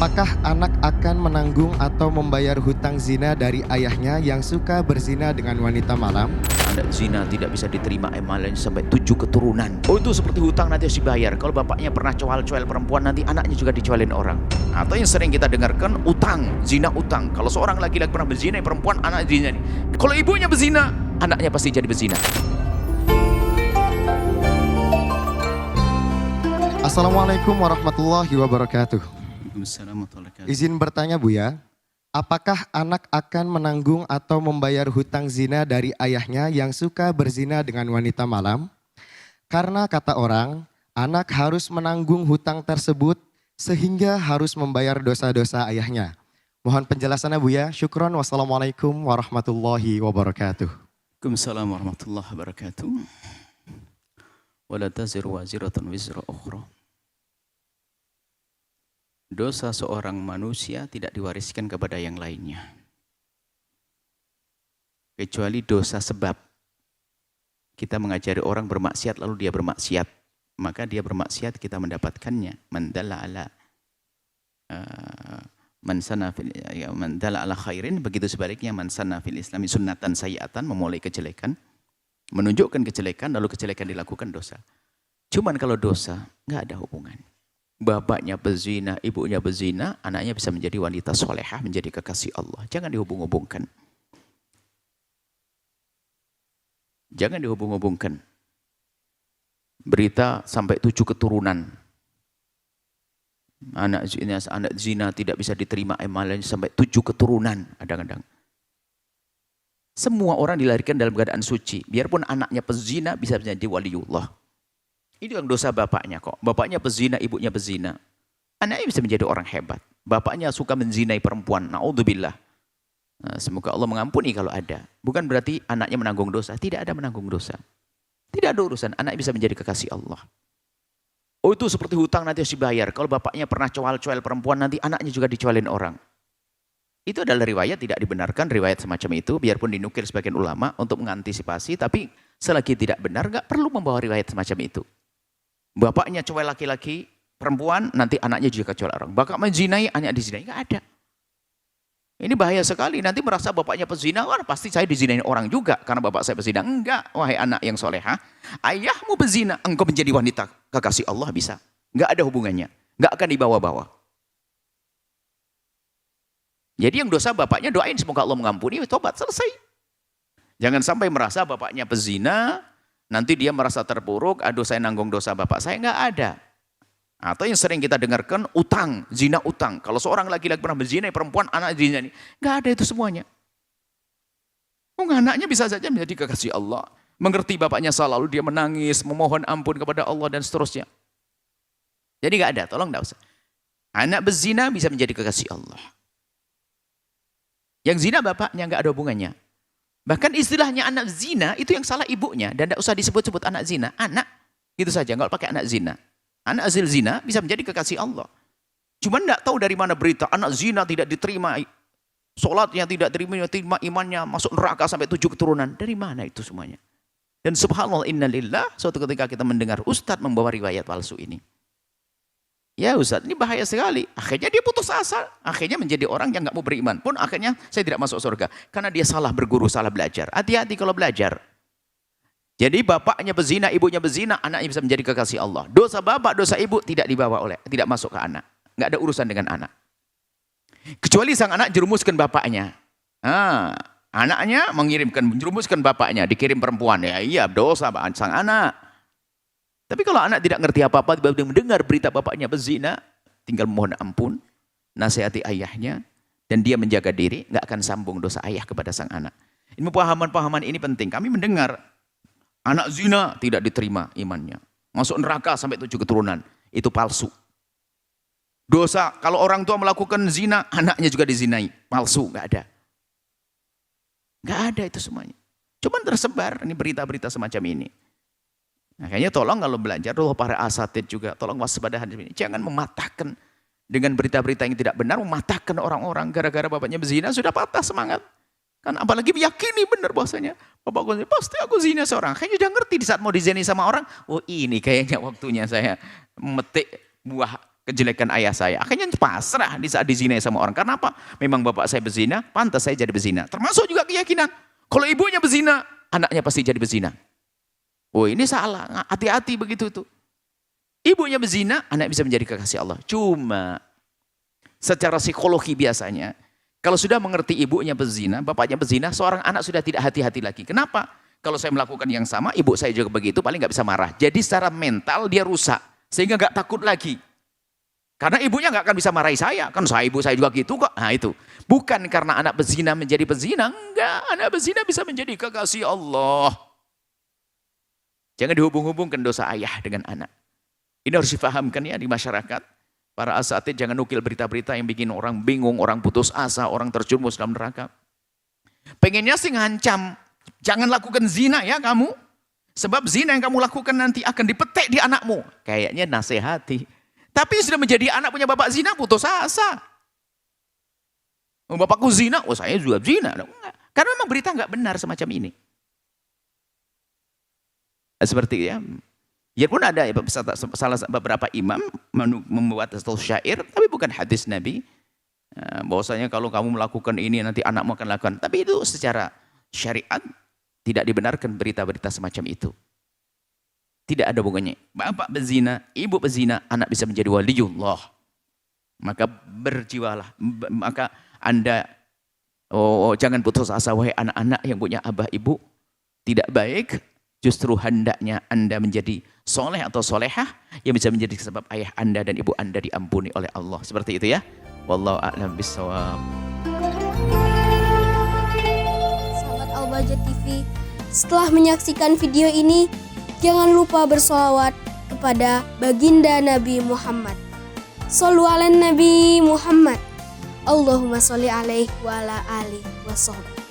Apakah anak akan menanggung atau membayar hutang zina dari ayahnya yang suka berzina dengan wanita malam? Anak zina tidak bisa diterima amalannya sampai 7 keturunan. Oh, itu seperti hutang nanti harus dibayar. Kalau bapaknya pernah coal-coel perempuan, nanti anaknya juga dicoelin orang. Atau yang sering kita dengarkan, utang, zina utang. Kalau seorang laki-laki pernah berzina perempuan, anak zina. Kalau ibunya berzina, anaknya pasti jadi berzina. Assalamualaikum warahmatullahi wabarakatuh. Izin bertanya Buya, apakah anak akan menanggung atau membayar hutang zina dari ayahnya yang suka berzina dengan wanita malam? Karena kata orang, anak harus menanggung hutang tersebut sehingga harus membayar dosa-dosa ayahnya. Mohon penjelasannya Buya. Syukron. Wassalamualaikum warahmatullahi wabarakatuh. Waalaikumsalam warahmatullahi wabarakatuh. Wala taziru waziratun wizra ukhra. Dosa seorang manusia tidak diwariskan kepada yang lainnya. Kecuali dosa sebab. Kita mengajari orang bermaksiat lalu dia bermaksiat. Maka dia bermaksiat kita mendapatkannya. Man dalla ala khairin. Begitu sebaliknya man sanna fil islami sunnatan sayyatan. Memulai kejelekan. Menunjukkan kejelekan lalu kejelekan dilakukan dosa. Cuman kalau dosa nggak ada hubungan. Bapaknya berzina, ibunya berzina, anaknya bisa menjadi wanita solehah, menjadi kekasih Allah. Jangan dihubung-hubungkan. Jangan dihubung-hubungkan. Berita sampai 7 keturunan. Anak zina tidak bisa diterima amalannya sampai 7 keturunan. Kadang-kadang. Semua orang dilahirkan dalam keadaan suci. Biarpun anaknya pezina bisa menjadi waliullah. Itu yang dosa bapaknya kok. Bapaknya pezina, ibunya pezina. Anaknya bisa menjadi orang hebat. Bapaknya suka menzinai perempuan. Na'udzubillah. Nah, semoga Allah mengampuni kalau ada. Bukan berarti anaknya menanggung dosa. Tidak ada menanggung dosa. Tidak ada urusan. Anaknya bisa menjadi kekasih Allah. Oh, itu seperti hutang nanti harus dibayar. Kalau bapaknya pernah coal-coel perempuan, nanti anaknya juga dicoelin orang. Itu adalah riwayat, tidak dibenarkan riwayat semacam itu. Biarpun dinukil sebagian ulama untuk mengantisipasi. Tapi selagi tidak benar, nggak perlu membawa riwayat semacam itu. Bapaknya coel laki-laki, perempuan, nanti anaknya juga coel orang. Bapak menzinai, anak dizinai, nggak ada. Ini bahaya sekali, nanti merasa bapaknya pezina, wah pasti saya dizinain orang juga, karena bapak saya pezina. Enggak, wahai anak yang solehah, ayahmu pezina, engkau menjadi wanita kekasih Allah bisa. Nggak ada hubungannya, nggak akan dibawa-bawa. Jadi yang dosa bapaknya doain semoga Allah mengampuni, tobat, selesai. Jangan sampai merasa bapaknya pezina, nanti dia merasa terpuruk, aduh saya nanggung dosa bapak saya, nggak ada. Atau yang sering kita dengarkan, utang, zina utang. Kalau seorang laki-laki pernah berzina, perempuan, anak zina, nggak ada itu semuanya. Oh, anaknya bisa saja menjadi kekasih Allah. Mengerti bapaknya salah, lalu dia menangis, memohon ampun kepada Allah dan seterusnya. Jadi nggak ada, tolong nggak usah. Anak berzina bisa menjadi kekasih Allah. Yang zina bapaknya nggak ada hubungannya. Bahkan istilahnya anak zina itu yang salah ibunya dan tidak usah disebut-sebut anak zina, anak gitu saja, nggak pakai anak zina. Anak hasil zina bisa menjadi kekasih Allah. Cuman tidak tahu dari mana berita anak zina tidak diterima, sholatnya tidak diterima, imannya masuk neraka sampai 7 keturunan. Dari mana itu semuanya? Dan subhanallah innalillah, suatu ketika kita mendengar ustadz membawa riwayat palsu ini. Ya Ustaz, ini bahaya sekali. Akhirnya dia putus asa. Akhirnya menjadi orang yang nggak mau beriman. Pun akhirnya saya tidak masuk surga. Karena dia salah berguru, salah belajar. Hati-hati kalau belajar. Jadi bapaknya bezina, ibunya bezina, anaknya bisa menjadi kekasih Allah. Dosa bapak, dosa ibu tidak dibawa oleh, tidak masuk ke anak. Nggak ada urusan dengan anak. Kecuali sang anak jerumuskan bapaknya. Nah, anaknya menjerumuskan bapaknya, dikirim perempuan. Ya iya, dosa sang anak. Tapi kalau anak tidak ngerti apa-apa, tiba-tiba mendengar berita bapaknya berzina, tinggal mohon ampun, nasihati ayahnya, dan dia menjaga diri, nggak akan sambung dosa ayah kepada sang anak. Ini pemahaman-pemahaman ini penting. Kami mendengar, anak zina tidak diterima imannya. Masuk neraka sampai 7 keturunan. Itu palsu. Dosa, kalau orang tua melakukan zina, anaknya juga dizinai. Palsu, nggak ada. Nggak ada itu semuanya. Cuman tersebar, ini berita-berita semacam ini. Makanya tolong kalau belajar, para asatid juga, tolong waspada hadis ini. Jangan mematahkan dengan berita-berita yang tidak benar, mematahkan orang-orang gara-gara bapaknya berzina, sudah patah semangat. Kan apalagi meyakini benar bahwasanya bapakku pasti aku zina seorang. Kayaknya udah ngerti di saat mau dizini sama orang, oh ini kayaknya waktunya saya memetik buah kejelekan ayah saya. Akhirnya pasrah di saat dizinai sama orang. Karena apa? Memang bapak saya berzina, pantas saya jadi berzina. Termasuk juga keyakinan. Kalau ibunya berzina, anaknya pasti jadi berzina. Oh ini salah, hati-hati begitu tuh. Ibunya berzina, anak bisa menjadi kekasih Allah. Cuma secara psikologi biasanya, kalau sudah mengerti ibunya berzina, bapaknya berzina, seorang anak sudah tidak hati-hati lagi. Kenapa? Kalau saya melakukan yang sama, ibu saya juga begitu, paling nggak bisa marah. Jadi secara mental dia rusak, sehingga nggak takut lagi. Karena ibunya nggak akan bisa marahi saya, kan ibu saya juga gitu kok. Nah itu, bukan karena anak berzina menjadi pezina, enggak. Anak berzina bisa menjadi kekasih Allah. Jangan dihubung-hubungkan dosa ayah dengan anak. Ini harus difahamkan ya di masyarakat. Para asatid jangan nukil berita-berita yang bikin orang bingung, orang putus asa, orang terjerumus dalam neraka. Pengennya sih ngancam, jangan lakukan zina ya kamu. Sebab zina yang kamu lakukan nanti akan dipetik di anakmu. Kayaknya nasihati. Tapi sudah menjadi anak punya bapak zina, putus asa. Bapakku zina, oh saya juga zina. Karena memang berita nggak benar semacam ini. Seperti ya. Ya pun ada salah beberapa imam membuat satu syair, tapi bukan hadis Nabi. Bahwasanya kalau kamu melakukan ini nanti anakmu akan lakukan. Tapi itu secara syariat tidak dibenarkan berita-berita semacam itu. Tidak ada hubungannya. Bapak berzina, ibu berzina, anak bisa menjadi waliullah. Maka berjiwalah. Maka Anda jangan putus asa wahai anak-anak yang punya abah ibu. Tidak baik. Justru hendaknya Anda menjadi soleh atau solehah yang bisa menjadi sebab ayah Anda dan ibu Anda diampuni oleh Allah. Seperti itu ya. Wallahu a'lam bishawab. Sahabat Al-Bahjah TV, setelah menyaksikan video ini, jangan lupa bersolawat kepada baginda Nabi Muhammad. Shollu ala Nabi Muhammad. Allahumma sholli alaihi wa ala alihi wa sahbihi.